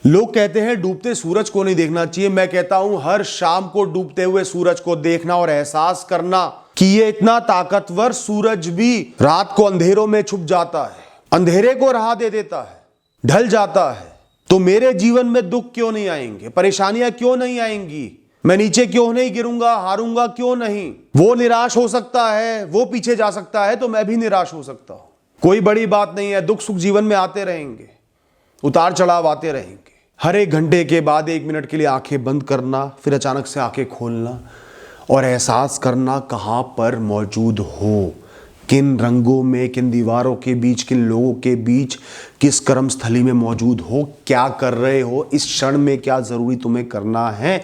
लोग कहते हैं डूबते सूरज को नहीं देखना चाहिए। मैं कहता हूं हर शाम को डूबते हुए सूरज को देखना और एहसास करना कि ये इतना ताकतवर सूरज भी रात को अंधेरों में छुप जाता है, अंधेरे को राह दे देता है, ढल जाता है। तो मेरे जीवन में दुख क्यों नहीं आएंगे, परेशानियां क्यों नहीं आएंगी, मैं नीचे क्यों नहीं गिरूंगा, हारूंगा क्यों नहीं। वो निराश हो सकता है, वो पीछे जा सकता है, तो मैं भी निराश हो सकता हूं। कोई बड़ी बात नहीं है। दुख सुख जीवन में आते रहेंगे, उतार चढ़ाव आते रहेंगे। हर एक घंटे के बाद 1 मिनट के लिए आंखें बंद करना, फिर अचानक से आंखें खोलना और एहसास करना कहां पर मौजूद हो, किन रंगों में, किन दीवारों के बीच, किन लोगों के बीच, किस कर्म स्थली में मौजूद हो, क्या कर रहे हो, इस क्षण में क्या जरूरी तुम्हें करना है।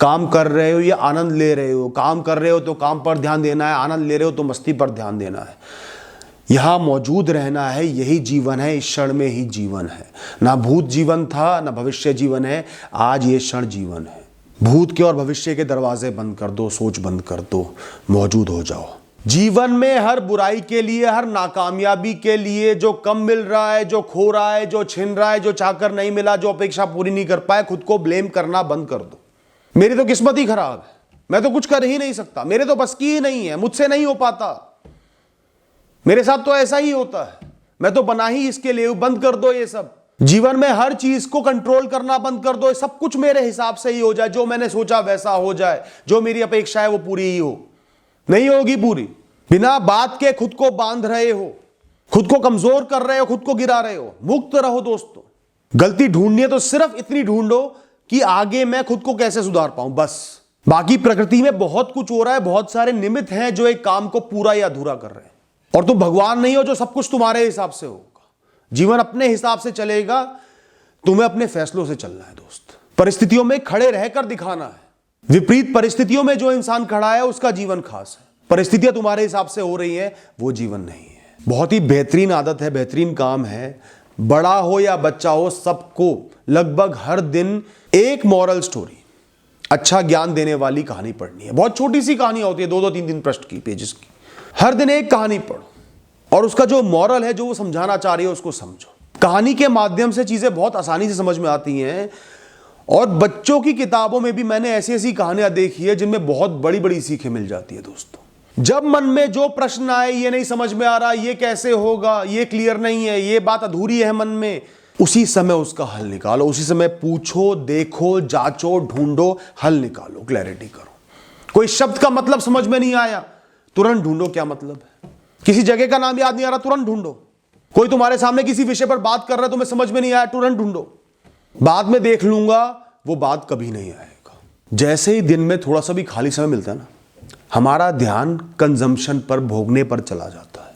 काम कर रहे हो या आनंद ले रहे हो, काम कर रहे हो तो काम पर ध्यान देना है, आनंद ले रहे हो तो मस्ती पर ध्यान देना है। यहां मौजूद रहना है, यही जीवन है, इस क्षण में ही जीवन है। ना भूत जीवन था, ना भविष्य जीवन है, आज ये क्षण जीवन है। भूत के और भविष्य के दरवाजे बंद कर दो, सोच बंद कर दो, मौजूद हो जाओ। जीवन में हर बुराई के लिए, हर नाकामयाबी के लिए, जो कम मिल रहा है, जो खो रहा है, जो छिन रहा है, जो चाहकर नहीं मिला, जो अपेक्षा पूरी नहीं कर पाए, खुद को ब्लेम करना बंद कर दो। मेरी तो किस्मत ही खराब है, मैं तो कुछ कर ही नहीं सकता, मेरे तो बस की ही नहीं है, मुझसे नहीं हो पाता, मेरे साथ तो ऐसा ही होता है, मैं तो बना ही इसके लिए। बंद कर दो ये सब। जीवन में हर चीज को कंट्रोल करना बंद कर दो। सब कुछ मेरे हिसाब से ही हो जाए, जो मैंने सोचा वैसा हो जाए, जो मेरी अपेक्षा है वो पूरी ही हो। नहीं होगी पूरी। बिना बात के खुद को बांध रहे हो, खुद को कमजोर कर रहे हो, खुद को गिरा रहे हो। मुक्त रहो दोस्तों। गलती ढूंढनी है तो सिर्फ इतनी ढूंढो कि आगे मैं खुद को कैसे सुधार पाऊं, बस। बाकी प्रकृति में बहुत कुछ हो रहा है, बहुत सारे निमित्त हैं जो एक काम को पूरा या अधूरा कर रहे हैं। और तुम भगवान नहीं हो जो सब कुछ तुम्हारे हिसाब से होगा। जीवन अपने हिसाब से चलेगा, तुम्हें अपने फैसलों से चलना है दोस्त। परिस्थितियों में खड़े रहकर दिखाना है। विपरीत परिस्थितियों में जो इंसान खड़ा है उसका जीवन खास है। परिस्थितियां तुम्हारे हिसाब से हो रही हैं, वो जीवन नहीं है। बहुत ही बेहतरीन आदत है, बेहतरीन काम है। बड़ा हो या बच्चा हो, सबको लगभग हर दिन एक मॉरल स्टोरी, अच्छा ज्ञान देने वाली कहानी पढ़नी है। बहुत छोटी सी कहानी होती है, 2-2, 3-3 पृष्ठ की, पेजेस की। हर दिन एक कहानी पढ़ो और उसका जो मॉरल है, जो वो समझाना चाह रही है, उसको समझो। कहानी के माध्यम से चीजें बहुत आसानी से समझ में आती हैं। और बच्चों की किताबों में भी मैंने ऐसी ऐसी कहानियां देखी है जिनमें बहुत बड़ी बड़ी सीखें मिल जाती है दोस्तों। जब मन में जो प्रश्न आए, ये नहीं समझ में आ रहा, ये कैसे होगा, ये क्लियर नहीं है, ये बात अधूरी है मन में, उसी समय उसका हल निकालो। उसी समय पूछो, देखो, जांचो, ढूंढो, हल निकालो, क्लैरिटी करो। कोई शब्द का मतलब समझ में नहीं आया, तुरंत ढूंढो क्या मतलब है। किसी जगह का नाम याद नहीं आ रहा, तुरंत ढूंढो। कोई तुम्हारे सामने किसी विषय पर बात कर रहा है, तुम्हें समझ में नहीं आया, तुरंत ढूंढो। बाद में देख लूंगा, वो बात कभी नहीं आएगा। जैसे ही दिन में थोड़ा सा भी खाली समय मिलता है ना, हमारा ध्यान कंजम्पशन पर, भोगने पर चला जाता है।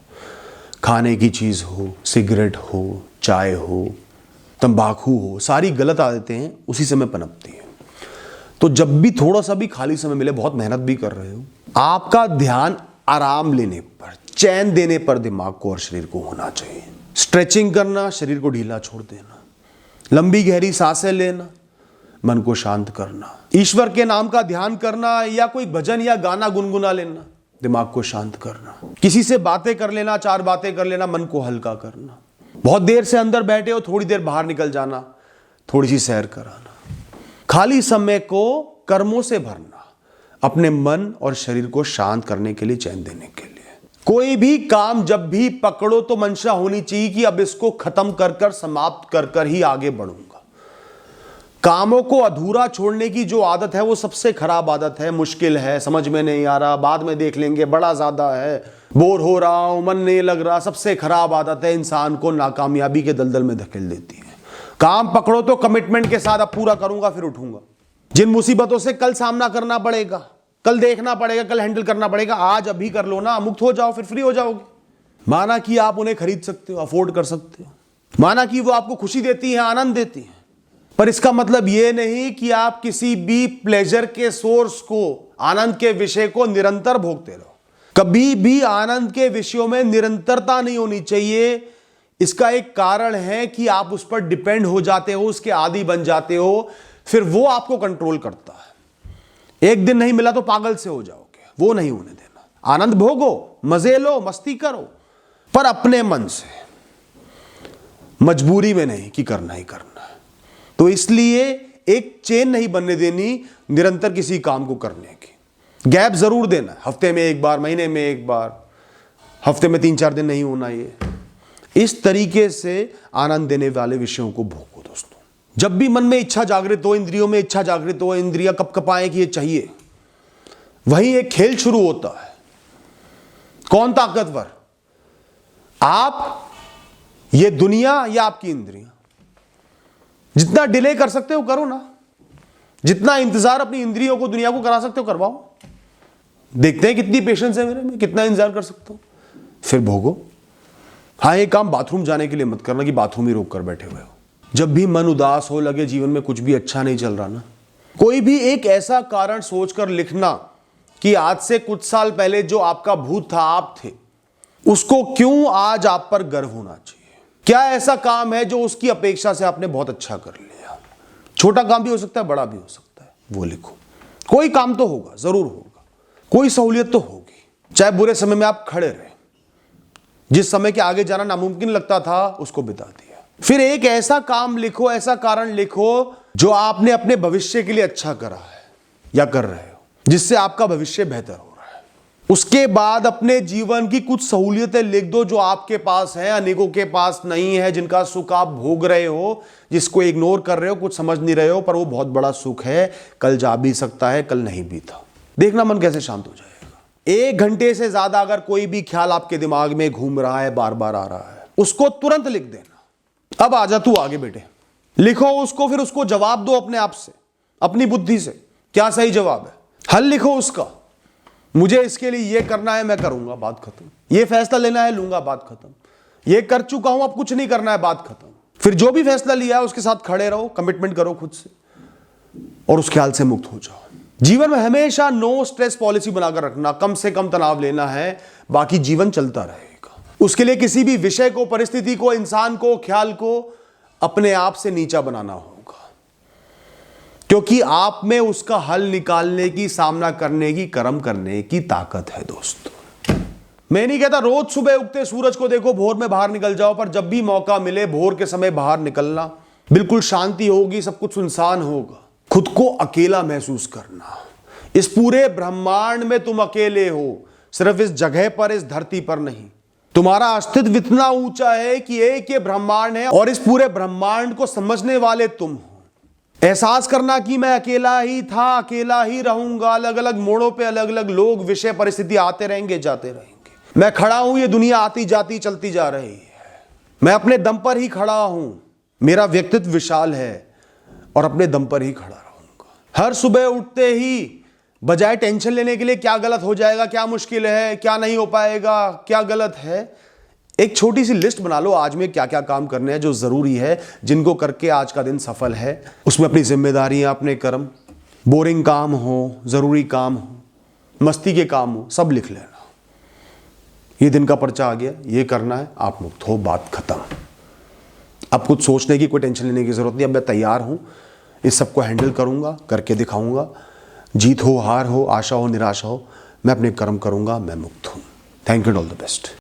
खाने की चीज हो, सिगरेट हो, चाय हो, तंबाकू हो, सारी गलत आदतें हैं उसी समय पनपती हैं। तो जब भी थोड़ा सा भी खाली समय मिले, बहुत मेहनत भी कर रहे हो, आपका ध्यान आराम लेने पर, चैन देने पर दिमाग को और शरीर को होना चाहिए। स्ट्रेचिंग करना, शरीर को ढीला छोड़ देना, लंबी गहरी सांसें लेना, मन को शांत करना, ईश्वर के नाम का ध्यान करना, या कोई भजन या गाना गुनगुना लेना, दिमाग को शांत करना, किसी से बातें कर लेना, 4 बातें कर लेना, मन को हल्का करना। बहुत देर से अंदर बैठे हो, थोड़ी देर बाहर निकल जाना, थोड़ी सी सैर कराना। खाली समय को कर्मों से भरना, अपने मन और शरीर को शांत करने के लिए, चैन देने के लिए। कोई भी काम जब भी पकड़ो तो मंशा होनी चाहिए कि अब इसको खत्म कर कर, समाप्त कर कर ही आगे बढ़ूंगा। कामों को अधूरा छोड़ने की जो आदत है वो सबसे खराब आदत है। मुश्किल है, समझ में नहीं आ रहा, बाद में देख लेंगे, बड़ा ज्यादा है, बोर हो रहा हूं, मन नहीं लग रहा, सबसे खराब आदत है, इंसान को नाकामयाबी के दलदल में धकेल देती है। काम पकड़ो तो कमिटमेंट के साथ, अब पूरा करूंगा फिर उठूंगा। जिन मुसीबतों से कल सामना करना पड़ेगा, कल देखना पड़ेगा, कल हैंडल करना पड़ेगा, आज अभी कर लो ना, मुक्त हो जाओ, फिर फ्री हो जाओगे। माना कि आप उन्हें खरीद सकते हो, अफोर्ड कर सकते हो, माना कि वो आपको खुशी देती है, आनंद देती है, पर इसका मतलब यह नहीं कि आप किसी भी प्लेजर के सोर्स को, आनंद के विषय को निरंतर भोगते रहो। कभी भी आनंद के विषयों में निरंतरता नहीं होनी चाहिए। इसका एक कारण है कि आप उस पर डिपेंड हो जाते हो, उसके आदी बन जाते हो, फिर वो आपको कंट्रोल करता है। एक दिन नहीं मिला तो पागल से हो जाओगे, वो नहीं होने देना। आनंद भोगो, मजे लो, मस्ती करो, पर अपने मन से, मजबूरी में नहीं कि करना ही करना है। तो इसलिए एक चेन नहीं बनने देनी निरंतर किसी काम को करने की। गैप जरूर देना, हफ्ते में एक बार, महीने में एक बार, हफ्ते में 3-4 दिन नहीं होना। ये इस तरीके से आनंद देने वाले विषयों को भोगो दोस्तों। जब भी मन में इच्छा जागृत हो, इंद्रियों में इच्छा जागृत हो, इंद्रियां कपकपाएं कि ये चाहिए, वहीं एक खेल शुरू होता है। कौन ताकतवर, आप, ये दुनिया या आपकी इंद्रियां? जितना डिले कर सकते हो करो ना, जितना इंतजार अपनी इंद्रियों को, दुनिया को करा सकते हो करवाओ। देखते हैं कितनी पेशेंस है मेरे में, कितना इंतजार कर सकता हूं, फिर भोगो। हाँ, ये काम बाथरूम जाने के लिए मत करना कि बाथरूम ही रोक कर बैठे हुए हो। जब भी मन उदास हो, लगे जीवन में कुछ भी अच्छा नहीं चल रहा ना, कोई भी एक ऐसा कारण सोचकर लिखना कि आज से कुछ साल पहले जो आपका भूत था, आप थे, उसको क्यों आज आप पर गर्व होना चाहिए। क्या ऐसा काम है जो उसकी अपेक्षा से आपने बहुत अच्छा कर लिया? छोटा काम भी हो सकता है, बड़ा भी हो सकता है, वो लिखो। कोई काम तो होगा, जरूर होगा, कोई सहूलियत तो होगी। चाहे बुरे समय में आप खड़े रहे, जिस समय के आगे जाना नामुमकिन लगता था, उसको बिता दिया। फिर एक ऐसा काम लिखो, ऐसा कारण लिखो जो आपने अपने भविष्य के लिए अच्छा करा है या कर रहे हो, जिससे आपका भविष्य बेहतर हो रहा है। उसके बाद अपने जीवन की कुछ सहूलियतें लिख दो जो आपके पास है, अनेकों के पास नहीं है, जिनका सुख आप भोग रहे हो, जिसको इग्नोर कर रहे हो, कुछ समझ नहीं रहे हो, पर वो बहुत बड़ा सुख है, कल जा भी सकता है, कल नहीं भी था। देखना मन कैसे शांत हो जाएगा। 1 घंटे से ज्यादा अगर कोई भी ख्याल आपके दिमाग में घूम रहा है, बार बार आ रहा है, उसको तुरंत लिख देना। अब आजा तू आगे बेटे, लिखो उसको, फिर उसको जवाब दो अपने आप से, अपनी बुद्धि से, क्या सही जवाब है, हल लिखो उसका। मुझे इसके लिए ये करना है, मैं करूंगा, बात खत्म। ये फैसला लेना है, लूंगा, बात खत्म। ये कर चुका हूं, अब कुछ नहीं करना है, बात खत्म। फिर जो भी फैसला लिया है उसके साथ खड़े रहो, कमिटमेंट करो खुद से, और उस ख्याल से मुक्त हो जाओ। जीवन में हमेशा नो स्ट्रेस पॉलिसी बनाकर रखना, कम से कम तनाव लेना है, बाकी जीवन चलता रहेगा। उसके लिए किसी भी विषय को, परिस्थिति को, इंसान को, ख्याल को अपने आप से नीचा बनाना होगा, क्योंकि आप में उसका हल निकालने की, सामना करने की, कर्म करने की ताकत है दोस्तों। मैं नहीं कहता रोज सुबह उगते सूरज को देखो, भोर में बाहर निकल जाओ, पर जब भी मौका मिले भोर के समय बाहर निकलना। बिल्कुल शांति होगी, सब कुछ सुनसान होगा, खुद को अकेला महसूस करना। इस पूरे ब्रह्मांड में तुम अकेले हो, सिर्फ इस जगह पर, इस धरती पर नहीं। तुम्हारा अस्तित्व इतना ऊंचा है कि एक ये ब्रह्मांड है और इस पूरे ब्रह्मांड को समझने वाले तुम हो। एहसास करना कि मैं अकेला ही था, अकेला ही रहूंगा। अलग अलग मोड़ों पे अलग अलग लोग, विषय, परिस्थिति आते रहेंगे, जाते रहेंगे। मैं खड़ा हूं, ये दुनिया आती जाती चलती जा रही है। मैं अपने दम पर ही खड़ा हूं, मेरा व्यक्तित्व विशाल है और अपने दम पर ही खड़ा रहूंगा। हर सुबह उठते ही बजाय टेंशन लेने के लिए क्या गलत हो जाएगा, क्या मुश्किल है, क्या नहीं हो पाएगा, क्या गलत है, एक छोटी सी लिस्ट बना लो आज में क्या क्या काम करने हैं जो जरूरी है, जिनको करके आज का दिन सफल है। उसमें अपनी जिम्मेदारियां, अपने कर्म, बोरिंग काम हो, जरूरी काम हो, मस्ती के काम हो, सब लिख लेना। ये दिन का पर्चा आ गया, ये करना है, आप मुक्त हो, बात खत्म। अब कुछ सोचने की, कोई टेंशन लेने की जरूरत नहीं। अब मैं तैयार हूं, इस सबको हैंडल करूंगा, करके दिखाऊंगा। जीत हो, हार हो, आशा हो, निराशा हो, मैं अपने कर्म करूंगा, मैं मुक्त हूं। Thank you and all the best.